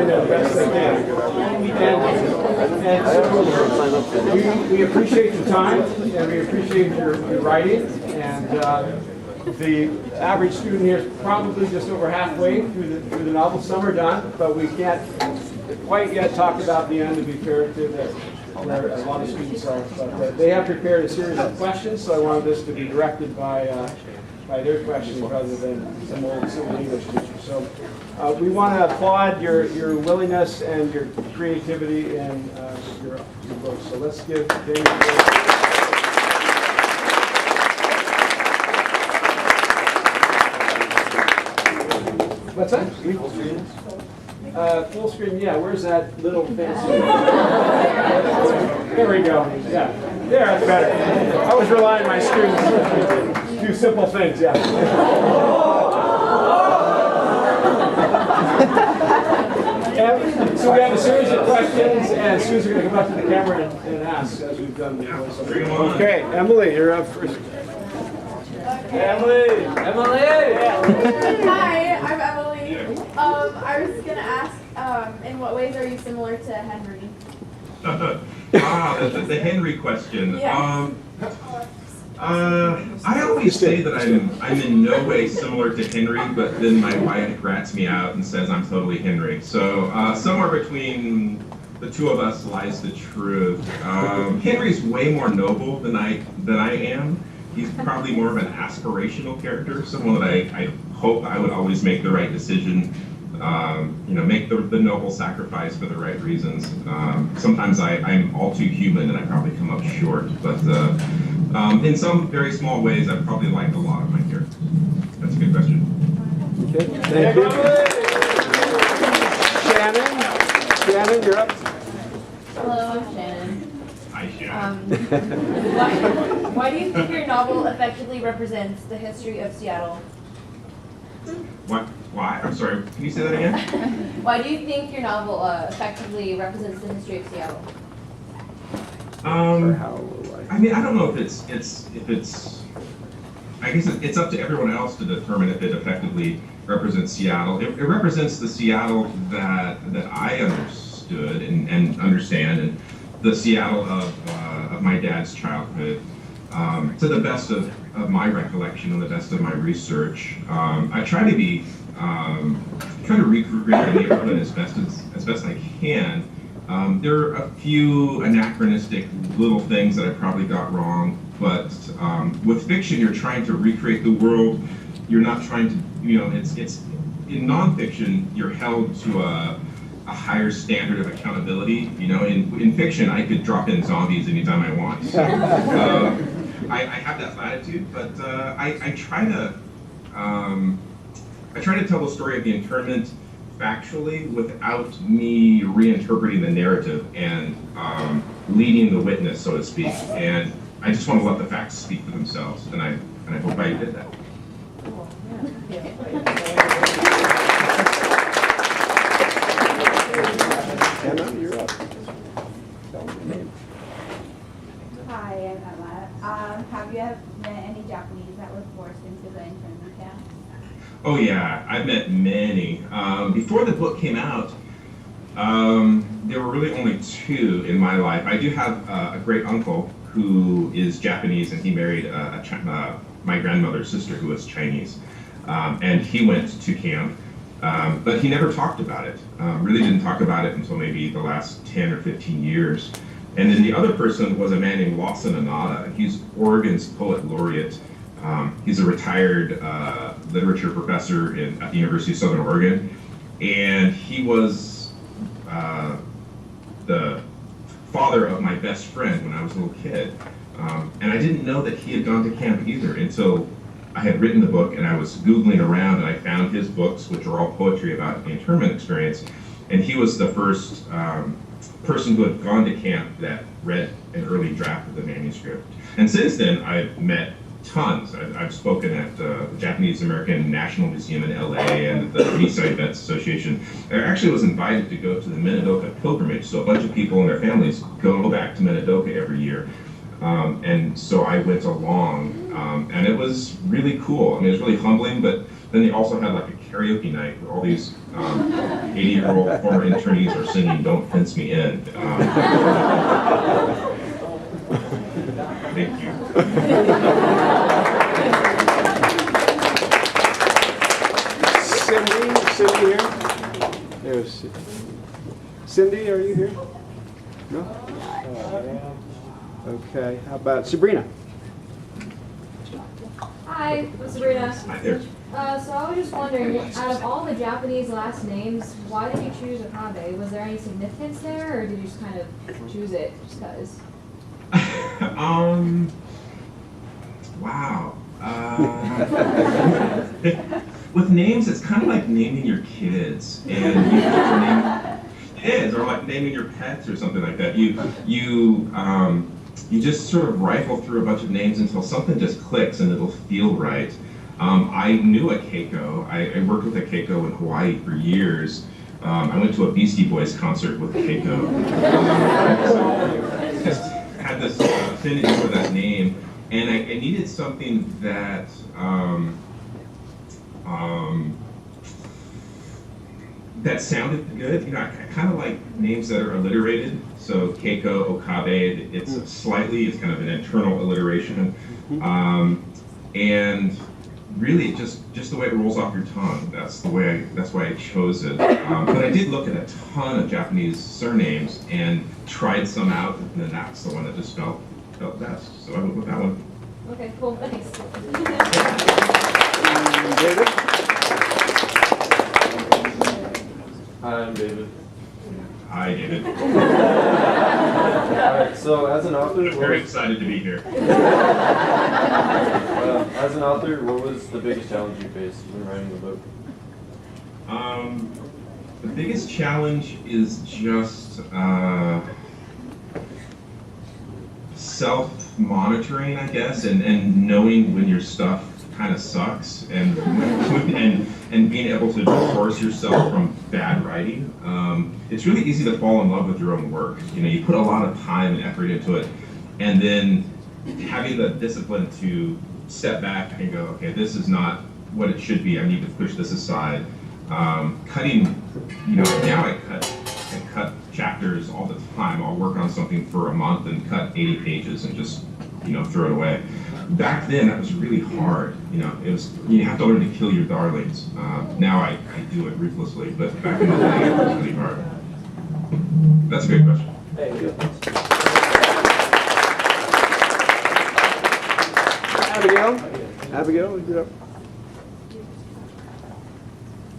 in there the best they can. And so we appreciate the time, and we appreciate your writing. And the average student here is probably just over halfway through the novel. Some are done, but we can't quite yet talk about the end, to be fair to where a lot of students are. But they have prepared a series of questions, so I wanted this to be directed by their questions rather than some old silly English teacher. So we want to applaud your willingness and your creativity in your book. So let's give Damien a break. What's that? Full screen? Full screen, yeah. Where's that little fancy? There we go. Yeah. There, that's better. I was relying on my students to do simple things, yeah. So we have a series of questions, and students are going to come up to the camera and ask, as we've done before. So, okay, Emily, you're up first. Emily! Hi, I'm Emily. I was going to ask, in what ways are you similar to Henry? The Henry question. Yeah. I always say that I'm in no way similar to Henry, but then my wife rats me out and says I'm totally Henry. So somewhere between the two of us lies the truth. Henry's way more noble than I am. He's probably more of an aspirational character, someone that I hope I would always make the right decision, make the noble sacrifice for the right reasons. Sometimes I'm all too human and I probably come up short, but in some very small ways, I probably like a lot of my characters. That's a good question. Okay, thank you. Shannon, you're up. Hello, I'm Shannon. Hi, Shannon. Why do you think your novel effectively represents the history of Seattle? What? Why? I'm sorry. Can you say that again? Why do you think your novel effectively represents the history of Seattle? I mean, I don't know if it's. I guess it's up to everyone else to determine if it effectively represents Seattle. It represents the Seattle that I understood and understand, and the Seattle of my dad's childhood, to the best of my recollection and the best of my research. I try to recreate the neighborhood as best I can. There are a few anachronistic little things that I probably got wrong, but with fiction, you're trying to recreate the world. You're not trying to, it's in nonfiction, you're held to a higher standard of accountability. In fiction, I could drop in zombies anytime I want. So, I have that latitude, but I try to tell the story of the internment factually without me reinterpreting the narrative and leading the witness, so to speak. And I just want to let the facts speak for themselves, and I hope I did that. Emma, you're up. Hi, I'm Emma. Have you met any Japanese that were forced into the internment camp? Oh yeah, I've met many. Before the book came out, there were really only two in my life. I do have a great uncle who is Japanese, and he married my grandmother's sister who was Chinese. And he went to camp, but he never talked about it. Really didn't talk about it until maybe the last 10 or 15 years. And then the other person was a man named Lawson Anada. He's Oregon's poet laureate. He's a retired literature professor at the University of Southern Oregon. And he was the father of my best friend when I was a little kid. And I didn't know that he had gone to camp either until I had written the book and I was Googling around and I found his books, which are all poetry about the internment experience. And he was the first person who had gone to camp that read an early draft of the manuscript. And since then, I've met tons. I've spoken at the Japanese American National Museum in LA and the Eastside Vets Association. I actually was invited to go to the Minidoka pilgrimage, so a bunch of people and their families go back to Minidoka every year. And so I went along, and it was really cool. I mean, it was really humbling, but then they also had like a karaoke night where all these 80-year-old former internees are singing "Don't Fence Me In." Thank you. Cindy here? There's Cindy, are you here? No? Okay, how about Sabrina? Hi, I'm Sabrina. Hi there. So I was just wondering, out of all the Japanese last names, why did you choose Okabe? Was there any significance there, or did you just kind of choose it just because? Wow. With names, it's kind of like naming your kids, and you put your name. It is, or like naming your pets or something like that. You just sort of rifle through a bunch of names until something just clicks and it'll feel right. I knew a Keiko. I worked with a Keiko in Hawaii for years. I went to a Beastie Boys concert with a Keiko. Just had this affinity for that name, and I needed something that that sounded good. You know, I kind of like names that are alliterated. So Keiko, Okabe, it's kind of an internal alliteration. And really just the way it rolls off your tongue. That's why I chose it. But I did look at a ton of Japanese surnames and tried some out, and then that's the one that just felt best. So I went with that one. Okay, cool. Thanks. David? Hi, I'm David. Hi, David. Alright, so as an author, Very excited to be here. as an author, what was the biggest challenge you faced when writing the book? The biggest challenge is just self-monitoring, I guess, and knowing when your stuff kind of sucks, and being able to divorce yourself from bad writing. It's really easy to fall in love with your own work. You know, you put a lot of time and effort into it, and then having the discipline to step back and go, okay, this is not what it should be. I need to push this aside. Cutting, you know, now I cut chapters all the time. I'll work on something for a month and cut 80 pages and just, you know, throw it away. Back then, that was really hard. You know, you have to learn to kill your darlings. Now I do it ruthlessly, but back in the day, it was really hard. That's a good question. Thank you. Abigail, you're up.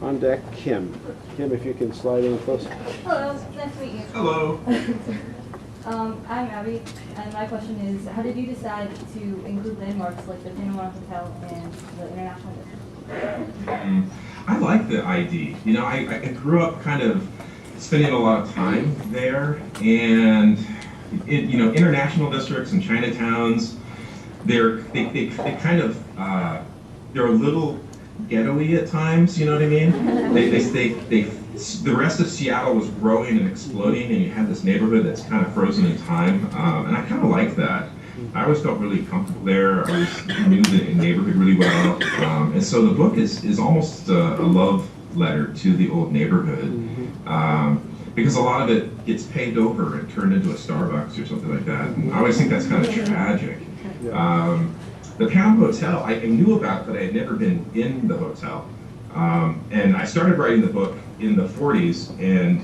On deck, Kim. Kim, if you can slide in close. Hello, nice to meet you. Hello. I'm Abby, and my question is, how did you decide to include landmarks like the Panama Hotel and the International District? I like the ID. You know, I grew up kind of spending a lot of time there, and you know, international districts and Chinatowns, they kind of they're a little ghetto-y at times. You know what I mean? The rest of Seattle was growing and exploding, and you had this neighborhood that's kind of frozen in time, and I kind of like that. I always felt really comfortable there. I always knew the neighborhood really well, and so the book is almost a love letter to the old neighborhood, because a lot of it gets paved over and turned into a Starbucks or something like that. And I always think that's kind of tragic. The Panama Hotel, I knew about, but I had never been in the hotel. And I started writing the book in the 40s, and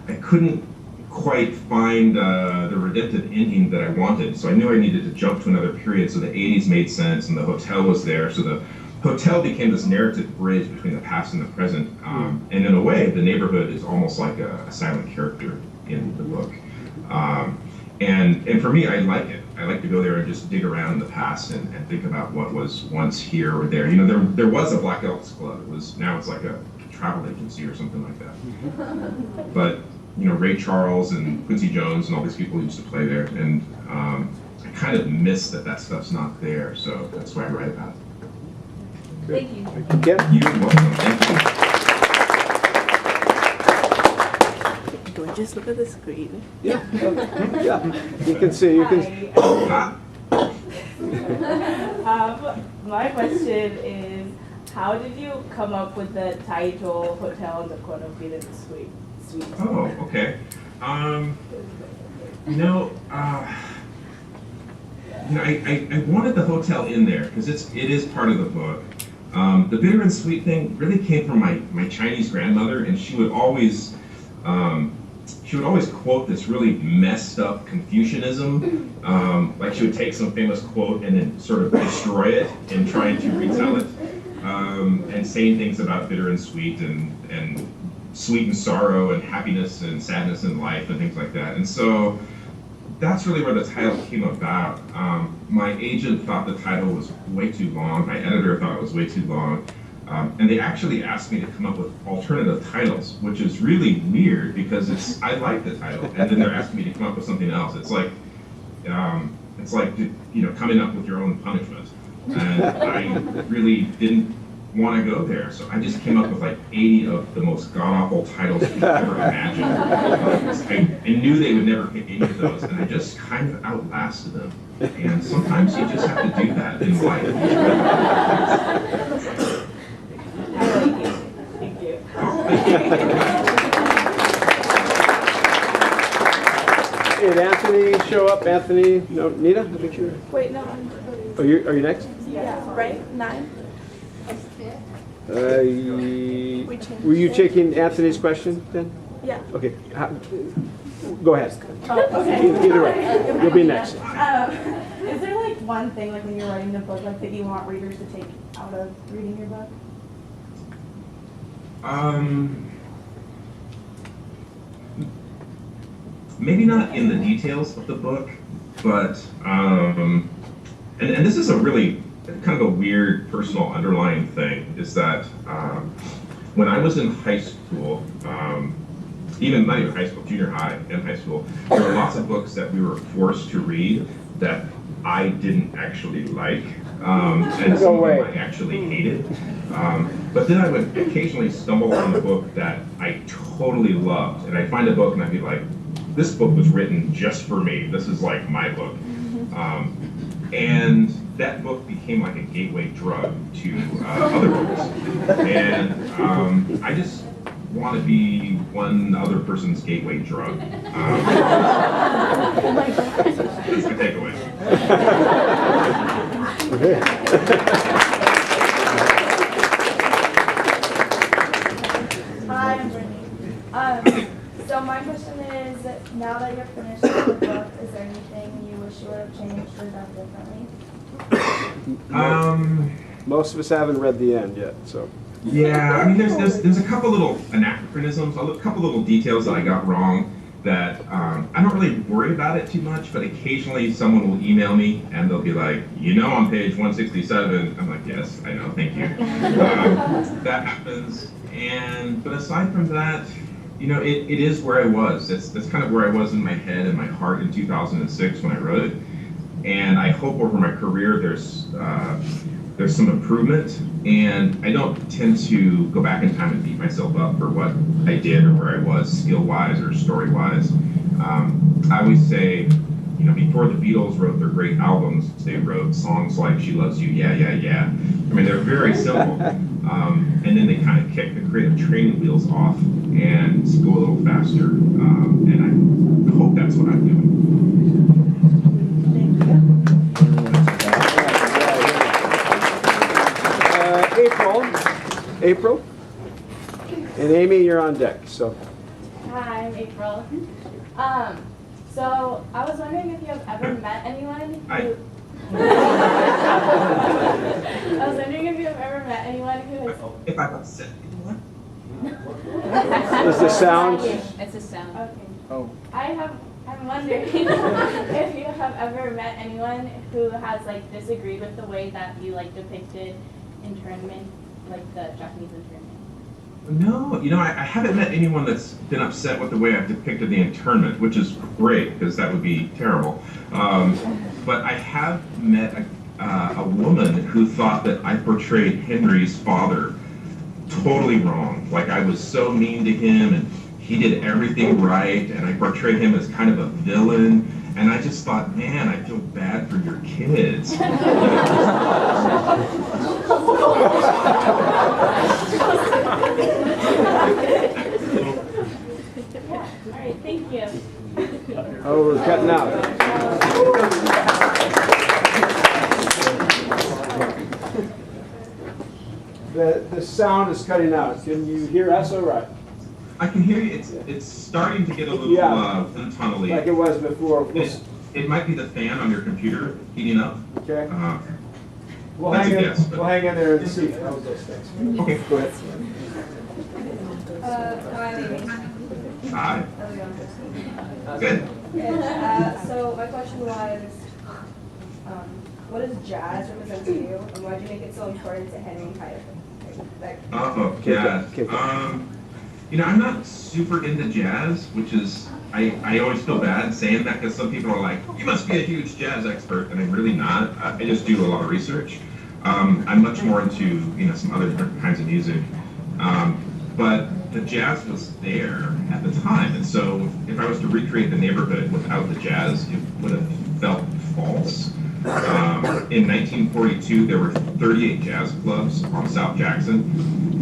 I couldn't quite find the redemptive ending that I wanted. So I knew I needed to jump to another period, so the 80s made sense, and the hotel was there. So the hotel became this narrative bridge between the past and the present. And in a way, the neighborhood is almost like a silent character in the book. And for me, I like it. I like to go there and just dig around in the past and think about what was once here or there. You know, there was a Black Elks Club. Now it's like a travel agency or something like that. But you know, Ray Charles and Quincy Jones and all these people used to play there, and I kind of miss that stuff's not there. So that's why I write about it. Thank you. Kim? You're welcome. Thank you. Do I just look at the screen? Yeah. Yeah. You can see. You can. Ah. My question is, how did you come up with the title Hotel in the Forbidden Suite? Oh, okay. I wanted the hotel in there because it is part of the book. The bitter and sweet thing really came from my Chinese grandmother, and she would always quote this really messed up Confucianism. Like she would take some famous quote and then sort of destroy it in trying to retell it, and saying things about bitter and sweet and sweet and sorrow and happiness and sadness in life and things like that. And so that's really where the title came about. My agent thought the title was way too long. My editor thought it was way too long. And they actually asked me to come up with alternative titles, which is really weird because I like the title, and then they're asking me to come up with something else. It's like coming up with your own punishment. And I really didn't want to go there, so I just came up with like 80 of the most god-awful titles you could ever imagine. I knew they would never pick any of those, and I just kind of outlasted them. And sometimes you just have to do that in life. I like it. Thank you. Did Anthony show up? Anthony? No, Nita? I think you're... Wait, no, Are you next? yeah, right? 9? Were you taking Anthony's question then? Yeah. Okay. Go ahead. Oh, okay. Either way. You'll be next. Is there like one thing like when you're writing the book like that you want readers to take out of reading your book? Maybe not in the details of the book, but and this is a really kind of a weird personal underlying thing, is that when I was in high school, even not even high school, junior high and high school, there were lots of books that we were forced to read that I didn't actually like, and some of them I actually hated. But then I would occasionally stumble on a book that I totally loved, and I'd find a book and I'd be like, this book was written just for me. This is like my book. And that book became like a gateway drug to other books. And I just want to be one other person's gateway drug. That's my takeaway. Hi, I'm Brittany. So my question is, now that you're finished with the book, is there anything you wish you would have changed or done differently? Most of us haven't read the end yet, so. Yeah, I mean, there's a couple little anachronisms, a couple little details that I got wrong that I don't really worry about it too much, but occasionally someone will email me and they'll be like, on page 167, I'm like, yes, I know, thank you. That happens, but aside from that, it is where I was. That's kind of where I was in my head and my heart in 2006 when I wrote it. And I hope over my career there's some improvement, and I don't tend to go back in time and beat myself up for what I did or where I was skill-wise or story-wise. I always say, before the Beatles wrote their great albums, they wrote songs like "She Loves You," "Yeah, Yeah, Yeah." I mean, they're very simple, and then they kind of kick the creative training wheels off and go a little faster. And I hope that's what I'm doing. April, and Amy, you're on deck. So. Hi, I'm April. So I was wondering if you have ever met anyone who. I was wondering if you have ever met anyone who has. If I've upset anyone. Is the sound? It's a sound. Okay. Oh. I'm wondering if you have ever met anyone who has disagreed with the way that you depicted internment, like the Japanese internment. No, I haven't met anyone that's been upset with the way I've depicted the internment, which is great because that would be terrible. But I have met a woman who thought that I portrayed Henry's father totally wrong. Like I was so mean to him and he did everything right, and I portrayed him as kind of a villain, And I just thought, man, I feel bad for your kids. All right, thank you. Oh, we're cutting out. The sound is cutting out. Can you hear us all right? I can hear you. It's starting to get a little tunnely. Like it was before. It might be the fan on your computer heating up. Okay. We'll That's hang a in, guess, but- we'll hang in there and see how those things. Okay. Go ahead. Hi, Amy. Hi. How's it going? Good. So my question was, what does jazz represent to you, and why did you make it so important to Henry and Kyle? Oh, jazz. Okay. You know, I'm not super into jazz, which is, I always feel bad saying that because some people are like, you must be a huge jazz expert, and I'm really not. I just do a lot of research. I'm much more into, you know, some other different kinds of music. But the jazz was there at the time, and so if I was to recreate the neighborhood without the jazz, it would have felt false. In 1942, there were 38 jazz clubs on South Jackson,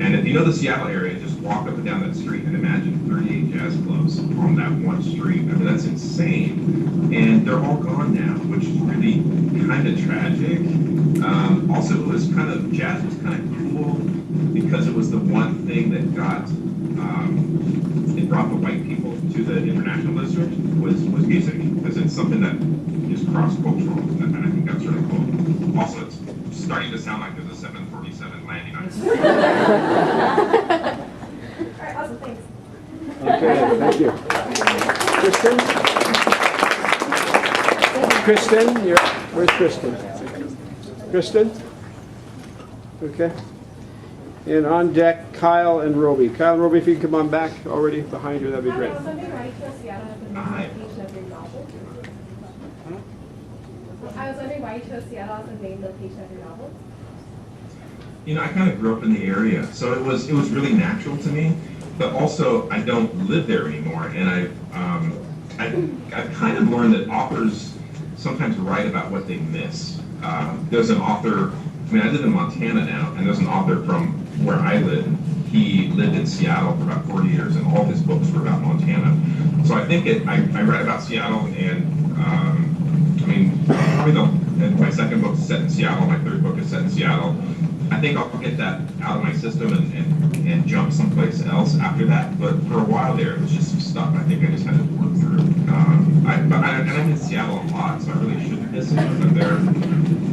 and if you know the Seattle area, just walk up and down that street and imagine 38 jazz clubs on that one street. I mean, that's insane, and they're all gone now, which is really kind of tragic. Also, it was kind of, jazz was kind of cool because it was the one thing that got, it brought the white people to the international district was music, because it's something that is cross-cultural, and I think that's really cool. Also, it's starting to sound like there's a 747 landing on it. All right, awesome, thanks. Okay, thank you. Kristen, where's Kristen? Kristen? Okay. And on deck, Kyle and Roby. Kyle and Roby, if you can come on back already behind you, that'd be great. I was wondering why you chose Seattle as the main location of your novel. You know, I kind of grew up in the area, so it was really natural to me. But also, I don't live there anymore, and I've kind of learned that authors sometimes write about what they miss. There's an author. I mean, I live in Montana now, and there's an author from where I live. He lived in Seattle for about 40 years, and all his books were about Montana. So I think I read about Seattle, and I mean, probably my second book is set in Seattle, my third book is set in Seattle. I think I'll get that out of my system and jump someplace else after that. But for a while there, it was just some stuff I think I just had to work through. And I'm in Seattle a lot, so I really shouldn't miss it because I'm there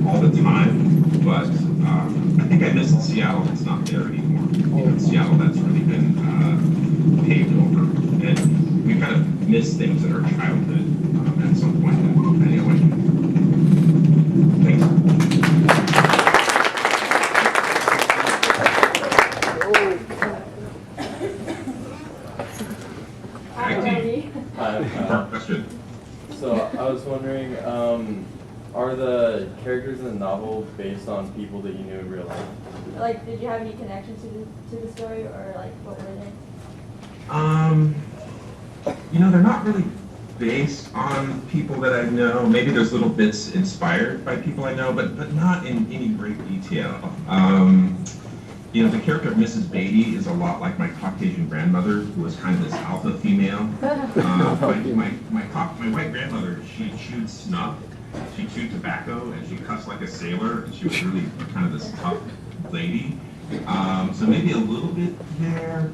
all the time. But I think I missed Seattle. It's not there anymore. You know, Seattle, that's really been paved over, and we kind of miss things in our childhood at some point. Anyway, thanks. Question. So I was wondering, are the characters in the novel based on people that you knew in real life? Like, did you have any connection to the story, or like, what were they? You know, they're not really based on people that I know. Maybe there's little bits inspired by people I know, but not in any great detail. You know, the character of Mrs. Beatty is a lot like my Caucasian grandmother, who was kind of this alpha female. My white grandmother, she chewed snuff, she chewed tobacco, and she cussed like a sailor, and she was really kind of this tough lady. So maybe a little bit there.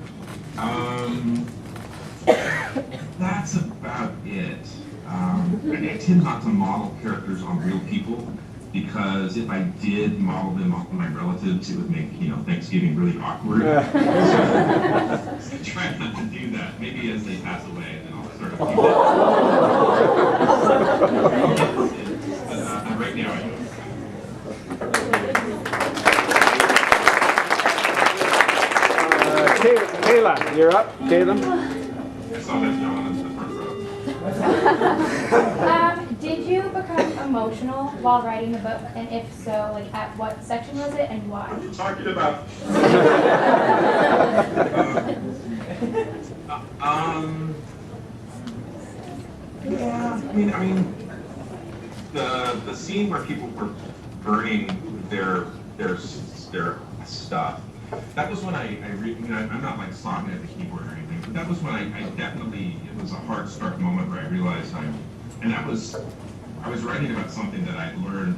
That's about it. I tend not to model characters on real people, because if I did model them off of my relatives, it would make, you know, Thanksgiving really awkward. So I try not to do that. Maybe as they pass away, then I'll sort of do that. But right now, I don't. Kayla, you're up. Kayla? I saw that John in the front row. Did you become emotional while writing the book, and if so, like at what section was it and why? What are you talking about? Yeah, I mean, the scene where people were burning their stuff. That was when I'm not like slogging at the keyboard or anything, but that was when I definitely, it was a hard stark moment where I realized I was writing about something that I learned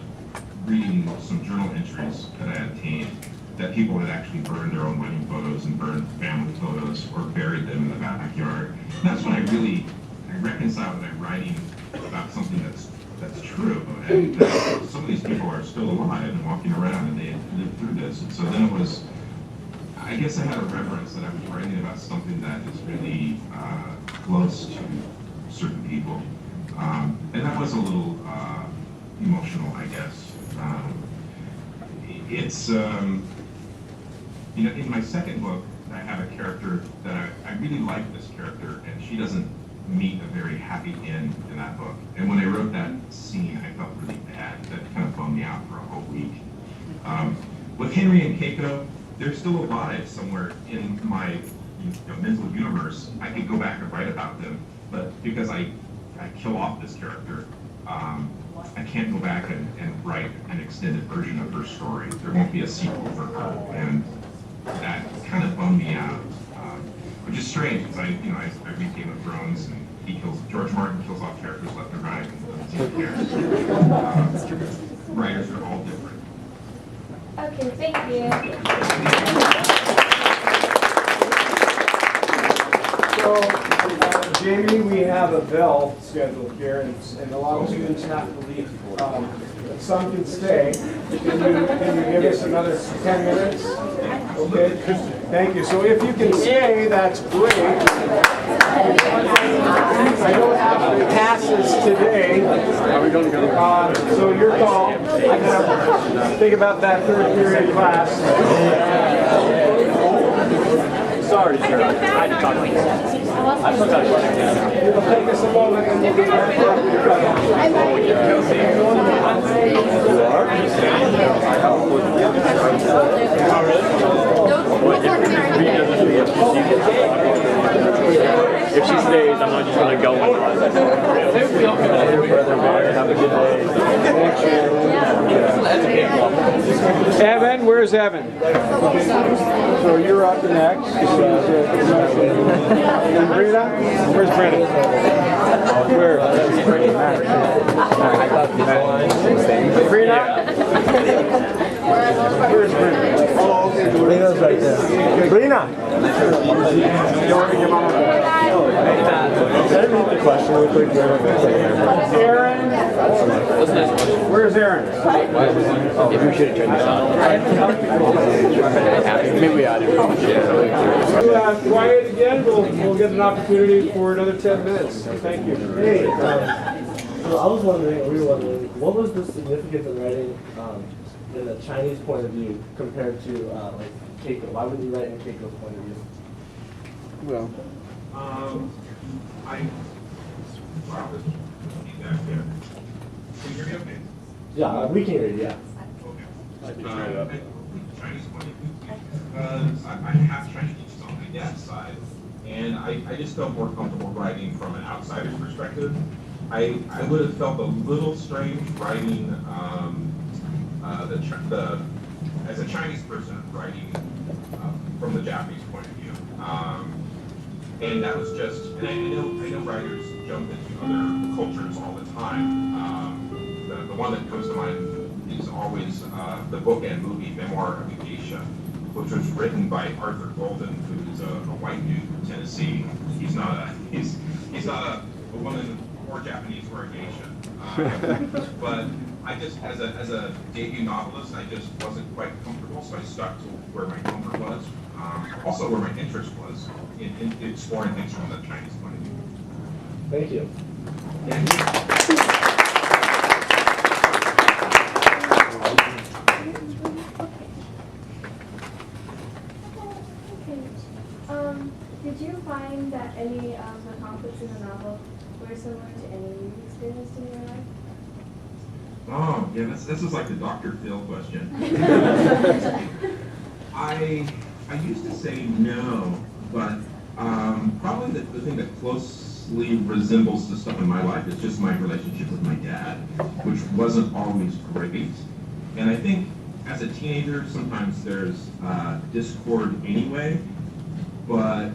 reading some journal entries that I had obtained, that people had actually burned their own wedding photos and burned family photos or buried them in the backyard. And that's when I reconciled that I'm writing about something that's true, and some of these people are still alive and walking around, and they had lived through this. And so then it was, I guess I had a reverence that I was writing about something that is really close to certain people. And that was a little emotional, I guess. It's, in my second book, I have a character that I really like this character, and she doesn't meet a very happy end in that book. And when I wrote that scene, I felt really bad. That kind of bummed me out for a whole week. With Henry and Keiko, they're still alive somewhere in my mental universe. I could go back and write about them, but because I kill off this character, I can't go back and write an extended version of her story. There won't be a sequel for her, and that kind of bummed me out. Which is strange, because I read Game of Thrones, and George Martin kills off characters left and right, and doesn't care. Writers are all different. Okay, thank you. So, Jamie, we have a bell scheduled here, and a lot of students have to leave. Some can stay. Can you give us another 10 minutes? Okay, thank you. So if you can stay, that's great. I don't have the passes today. So your call. I gotta think about that third period class. Sorry, sir. I had to talk to you. I still got it. It'll take us a moment and we'll be back after your If she stays, I'm not just going to go on. Have a good day. Evan, where's Evan? So you're up next. And Brenda? Where's Brenda? Where? Brenda? Where's Brenda? Oh, okay. Brenda's right there. Brenda! Can I read the question real quick? Aaron? Where's Aaron? Maybe we should have turned this on. Maybe we ought to. Quiet again, we'll get an opportunity for another 10 minutes. Thank you. Hey, so I was wondering, we were wondering, what was the significance of writing in the Chinese point of view compared to like Keiko? Why would you write in Keiko's point of view? Well, Wow, this feedback there. Can you hear me okay? Yeah, we can hear you, yeah. Okay. Chinese point of view, because I have Chinese on my dad's side, and I just felt more comfortable writing from an outsider's perspective. I would have felt a little strange writing as a Chinese person writing from the Japanese point of view. And that was just, and I know writers jump into other cultures all the time. The one that comes to mind is always the book and movie Memoir of a Geisha, which was written by Arthur Golden, who's a white dude from Tennessee. He's not a woman or Japanese or a geisha. But I just, as a debut novelist, I just wasn't quite comfortable, so I stuck to where my comfort was. Also where my interest was in exploring things from the Chinese point of view. Thank you. Did you find that any of the conflicts in the novel were similar to any you experienced in your life? Oh, yeah, this is like the Dr. Phil question. I used to say no, but probably the thing that closely resembles the stuff in my life. It's just my relationship with my dad, which wasn't always great. And I think as a teenager, sometimes there's discord anyway, but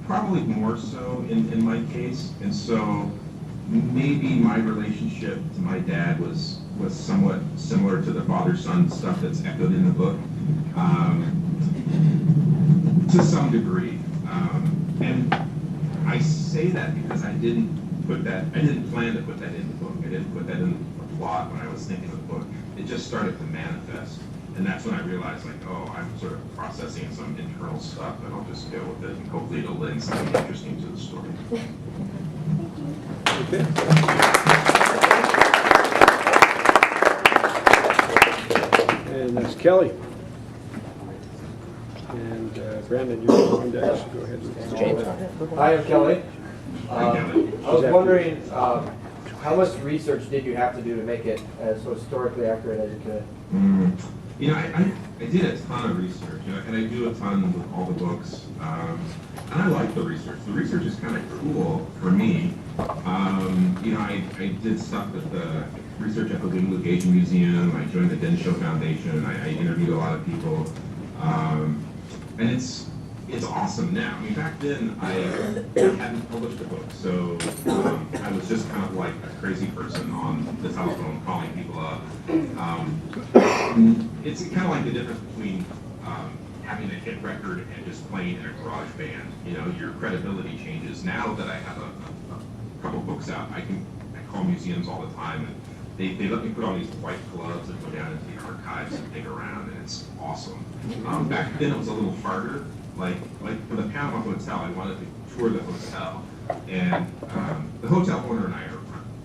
probably more so in my case. And so maybe my relationship to my dad was somewhat similar to the father-son stuff that's echoed in the book, to some degree. And I say that because I didn't plan to put that in the book. I didn't put that in the plot when I was thinking of the book. It just started to manifest. And that's when I realized, like, oh, I'm sort of processing some internal stuff, and I'll just go with it, and hopefully it'll lend something interesting to the story. And that's Kelly. And Brandon, you're on deck, so go ahead. Hi, I'm Kelly. Hi, Kelly. I was wondering, how much research did you have to do to make it as historically accurate as you could? You know, I did a ton of research, and I do a ton with all the books, and I like the research. The research is kind of cool for me. You know, I did stuff with the research at the Wing Legation Museum. I joined the Densho Foundation. I interviewed a lot of people, and it's awesome now. I mean, back then I hadn't published a book, so I was just kind of like a crazy person on the telephone calling people up. It's kind of like the difference between having a hit record and just playing in a garage band. You know, your credibility changes. Now that I have a couple books out, I call museums all the time, and they let me put on these white gloves and go down into the archives and dig around, and it's awesome. Back then it was a little harder. Like for the Panama Hotel, I wanted to tour the hotel, and the hotel owner and I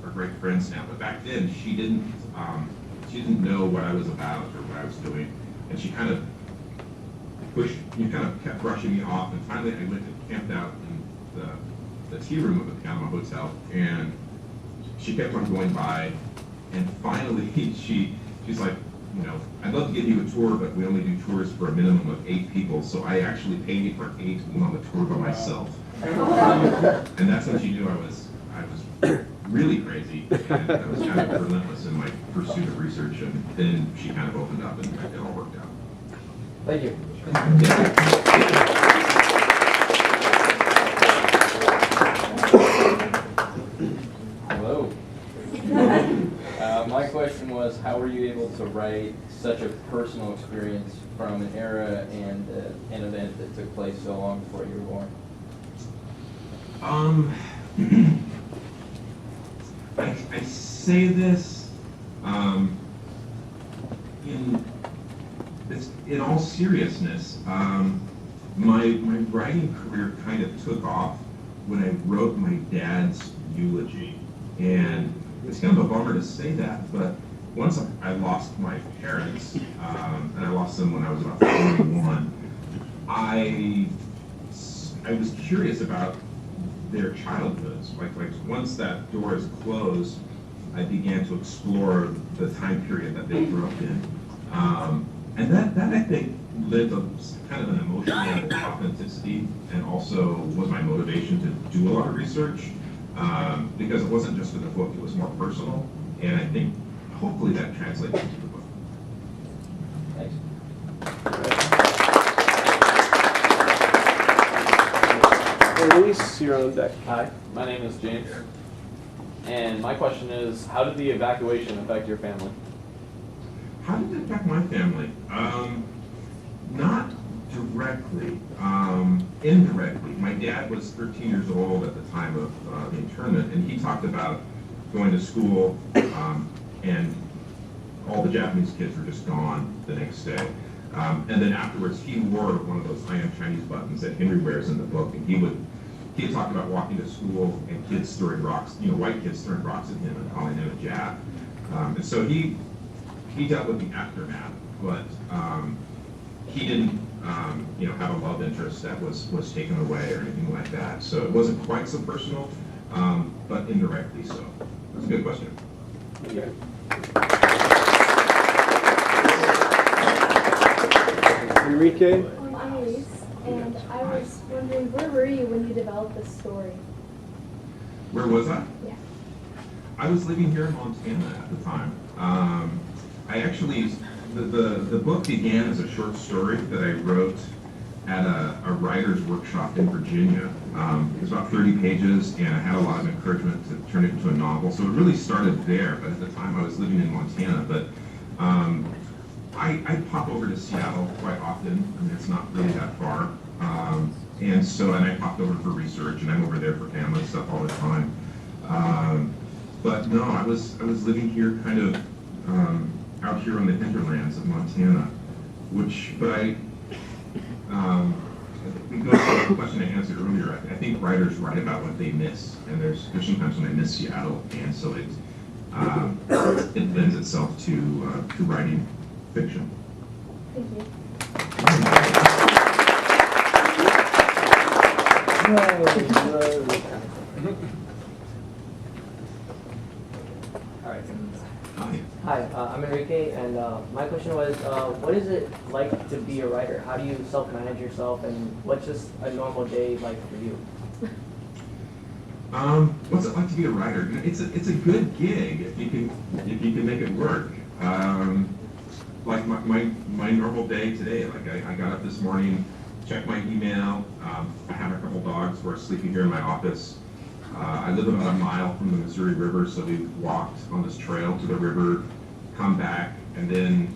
are great friends now. But back then, she didn't know what I was about or what I was doing, and she kind of kept brushing me off. And finally, I went and camped out in the tea room of the Panama Hotel, and she kept on going by, and finally she's like, you know, I'd love to give you a tour, but we only do tours for a minimum of 8 people, so I actually paid for 8 to go on the tour by myself. And that's when she knew I was really crazy, and I was kind of relentless in my pursuit of research, and then she kind of opened up, and it all worked out. Thank you. Hello. My question was, how were you able to write such a personal experience from an era and an event that took place so long before you were born? I say this in all seriousness. My writing career kind of took off when I wrote my dad's eulogy, and it's kind of a bummer to say that, but once I lost my parents, and I lost them when I was about 21, I was curious about their childhoods. Like once that door is closed, I began to explore the time period that they grew up in. And that I think led to kind of an emotional authenticity, and also was my motivation to do a lot of research, because it wasn't just for the book, it was more personal, and I think hopefully that translates into the book. Thanks. Elise, you're on deck. Hi, my name is James, and my question is, how did the evacuation affect your family? How did it affect my family? Not directly, indirectly. My dad was 13 years old at the time of the internment, and he talked about going to school, and all the Japanese kids were just gone the next day. And then afterwards, he wore one of those I am Chinese buttons that Henry wears in the book, and he had talked about walking to school and kids throwing rocks, white kids throwing rocks at him and calling him a Jap. And so he dealt with the aftermath, but he didn't, have a love interest that was taken away or anything like that. So it wasn't quite so personal, but indirectly so. That's a good question. Okay. Enrique? I'm Elise. And I was wondering, where were you when you developed this story? Where was I? Yeah. I was living here in Montana at the time. I actually, the book began as a short story that I wrote at a writer's workshop in Virginia. It was about 30 pages, and I had a lot of encouragement to turn it into a novel. So it really started there, but at the time I was living in Montana. But I pop over to Seattle quite often. I mean, it's not really that far. And I popped over for research, and I'm over there for family stuff all the time. But no, I was living here kind of out here on the hinterlands of Montana, it goes to the question I answered earlier. I think writers write about what they miss, and there's sometimes when I miss Seattle, and so it lends itself to writing fiction. Thank you. All right. Hi. Hi, I'm Enrique, and my question was, what is it like to be a writer? How do you self-manage yourself, and what's just a normal day like for you? What's it like to be a writer? It's a good gig if you can make it work. Like my normal day today, like I got up this morning, checked my email. I have a couple dogs who are sleeping here in my office. I live about a mile from the Missouri River, so we walked on this trail to the river, come back, and then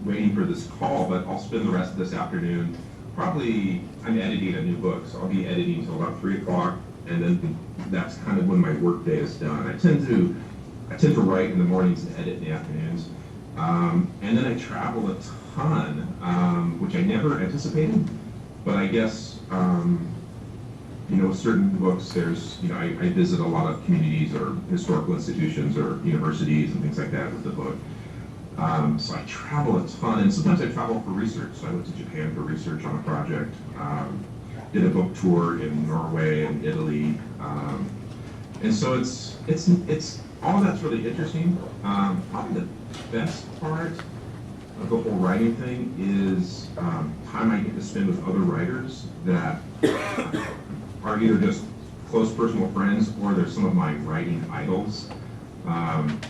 waiting for this call. But I'll spend the rest of this afternoon. Probably I'm editing a new book, so I'll be editing until about 3 o'clock, and then that's kind of when my work day is done. I tend to write in the mornings and edit in the afternoons. And then I travel a ton, which I never anticipated, but I guess, certain books, there's, I visit a lot of communities or historical institutions or universities and things like that with the book. So I travel a ton, and sometimes I travel for research. So I went to Japan for research on a project, did a book tour in Norway and Italy. And so it's all of that's really interesting. Probably the best part of the whole writing thing is time I get to spend with other writers that are either just close personal friends or they're some of my writing idols. And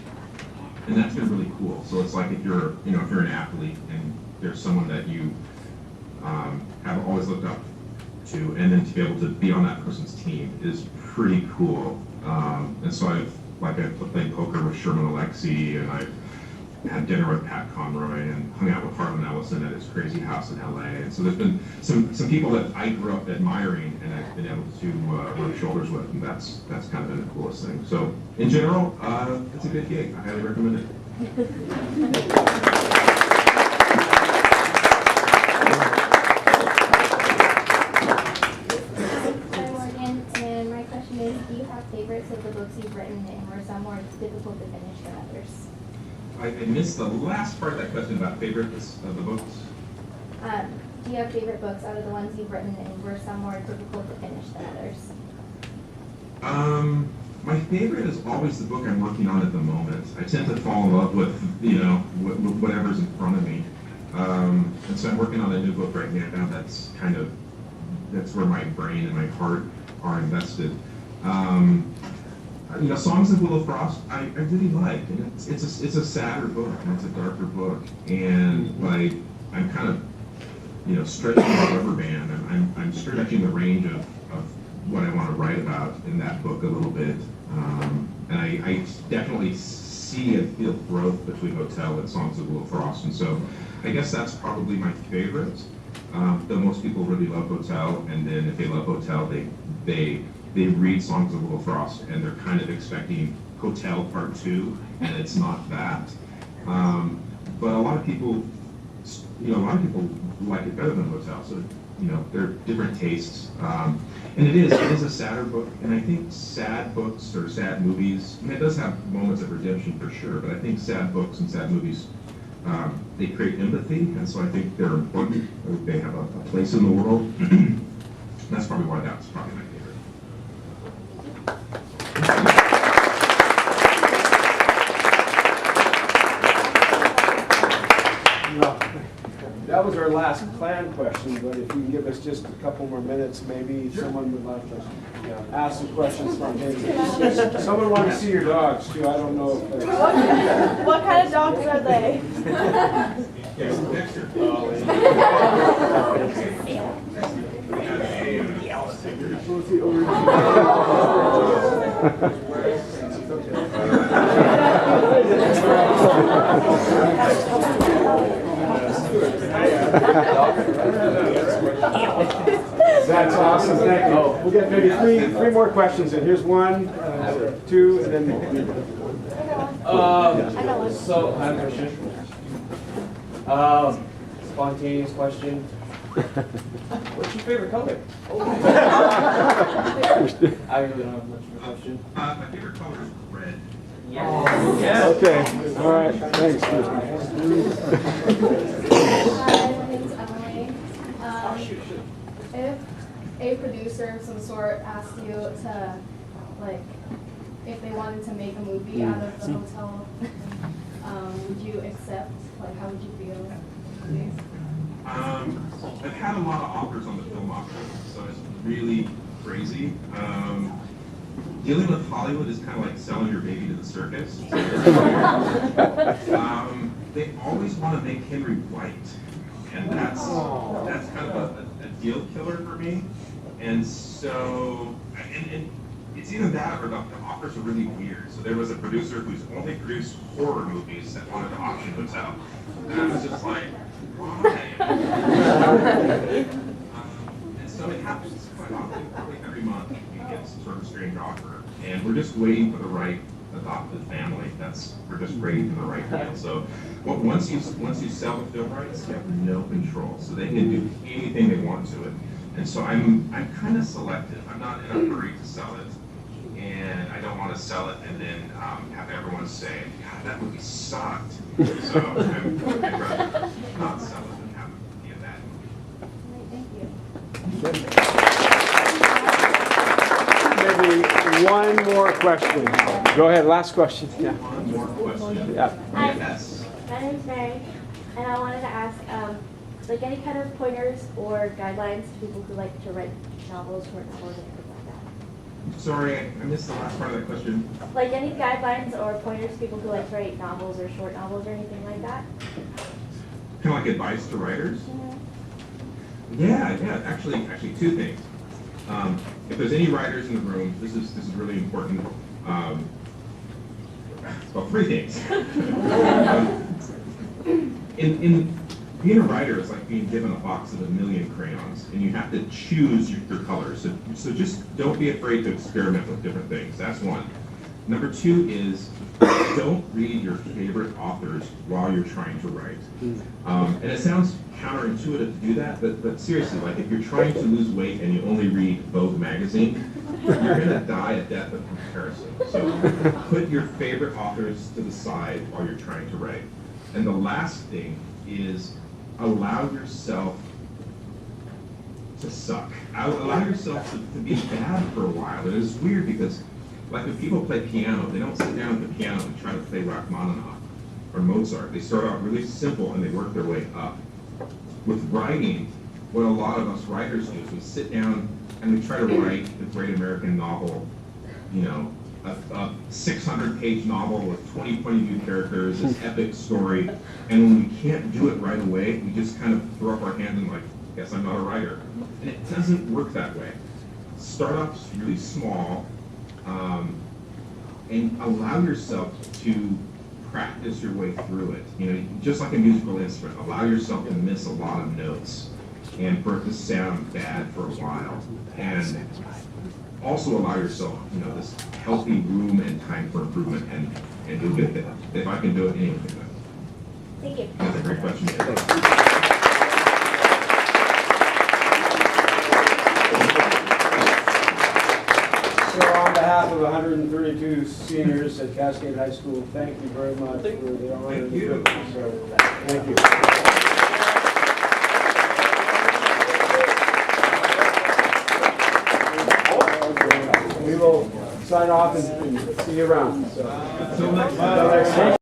that's been really cool. So it's like if you're an athlete and there's someone that you have always looked up to, and then to be able to be on that person's team is pretty cool. And so I've played poker with Sherman Alexie, and I've had dinner with Pat Conroy, and hung out with Harlan Ellison at his crazy house in LA. And so there's been some people that I grew up admiring, and I've been able to rub shoulders with, and that's kind of been the coolest thing. So in general, it's a good gig. I highly recommend it. Hi Morgan, and my question is, do you have favorites of the books you've written, and were some more difficult to finish than others? I missed the last part of that question about favorites of the books. Do you have favorite books out of the ones you've written, and were some more difficult to finish than others? My favorite is always the book I'm working on at the moment. I tend to fall in love with, whatever's in front of me. And so I'm working on a new book right now that's where my brain and my heart are invested. Songs of Willow Frost, I really liked, and it's a sadder book, and it's a darker book, and I'm kind of, stretching the rubber band, and I'm stretching the range of what I want to write about in that book a little bit, and I definitely see and feel growth between Hotel and Songs of Willow Frost, and so I guess that's probably my favorite. Though most people really love Hotel, and then if they love Hotel, they read Songs of Willow Frost and they're kind of expecting Hotel Part 2, and it's not that. But a lot of people like it better than Hotel, so they're different tastes. And it is a sadder book, and I think sad books or sad movies, it does have moments of redemption for sure, but I think sad books and sad movies, they create empathy, and so I think they're important. They have a place in the world. That's probably why that's probably my favorite. That was our last planned question, but if you can give us just a couple more minutes, maybe someone would like to ask some questions spontaneously. Someone wanted to see your dogs too. I don't know if that's... What kind of dogs are they? Here's the picture. That's awesome, thank you. We'll get maybe three more questions in. Here's one, two, and then... So, I have a question. Spontaneous question. What's your favorite color? I really don't have much of a question. My favorite color is red. Yes. Okay, all right, thanks, Kristen. Hi, my name is Emily. If a producer of some sort asked you to, like, if they wanted to make a movie out of the hotel, would you accept? Like, how would you feel? I've had a lot of offers on the film option, so it's really crazy. Dealing with Hollywood is kind of like selling your baby to the circus. They always want to make Henry white, and that's kind of a deal killer for me. And so, and it's either that or the offers are really weird. So there was a producer who's only produced horror movies that wanted to option hotel, and I was just like, why? And so it happens quite often, probably every month we get some sort of strange offer, and we're just waiting for the right adopted family. We're just waiting for the right deal. So, once you sell the film rights, you have no control. So they can do anything they want to it. And so I'm kind of selective. I'm not in a hurry to sell it, and I don't want to sell it and then have everyone say, "God, that movie sucked." So I'd rather not sell it and have it be a bad movie. Thank you. Maybe one more question. Go ahead, last question. Yeah. One more question. Yeah. Hi, Yes. my name's Mary, and I wanted to ask, like any kind of pointers or guidelines to people who like to write novels, short novels, anything like that. Sorry, I missed the last part of that question. Like any guidelines or pointers to people who like to write novels or short novels or anything like that. Kind of like advice to writers. Yeah. Actually, two things. If there's any writers in the room, this is really important. Well, three things. In being a writer is like being given a box of 1,000,000 crayons, and you have to choose your colors. So just don't be afraid to experiment with different things. That's one. Number two is don't read your favorite authors while you're trying to write. And it sounds counterintuitive to do that, but seriously, like if you're trying to lose weight and you only read Vogue magazine, you're gonna die a death of comparison. So put your favorite authors to the side while you're trying to write. And the last thing is allow yourself to suck. Allow yourself to be bad for a while. And it's weird because like when people play piano, they don't sit down at the piano and try to play Rachmaninoff or Mozart. They start out really simple and they work their way up. With writing, what a lot of us writers do is we sit down and we try to write the great American novel, you know, a 600-page novel with 20 point of view characters, this epic story, and when we can't do it right away, we just kind of throw up our hands and like, guess I'm not a writer. And it doesn't work that way. Start off really small, and allow yourself to practice your way through it. You know, just like a musical instrument, allow yourself to miss a lot of notes and for it to sound bad for a while. And also allow yourself, you know, this healthy room and time for improvement, and you'll get there. If I can do it, anyone can do it. Thank you. That's a great question. So on behalf of 132 seniors at Cascade High School, thank you very much for the honor and the privilege. So, thank you. We will sign off and see you around. So, until next time.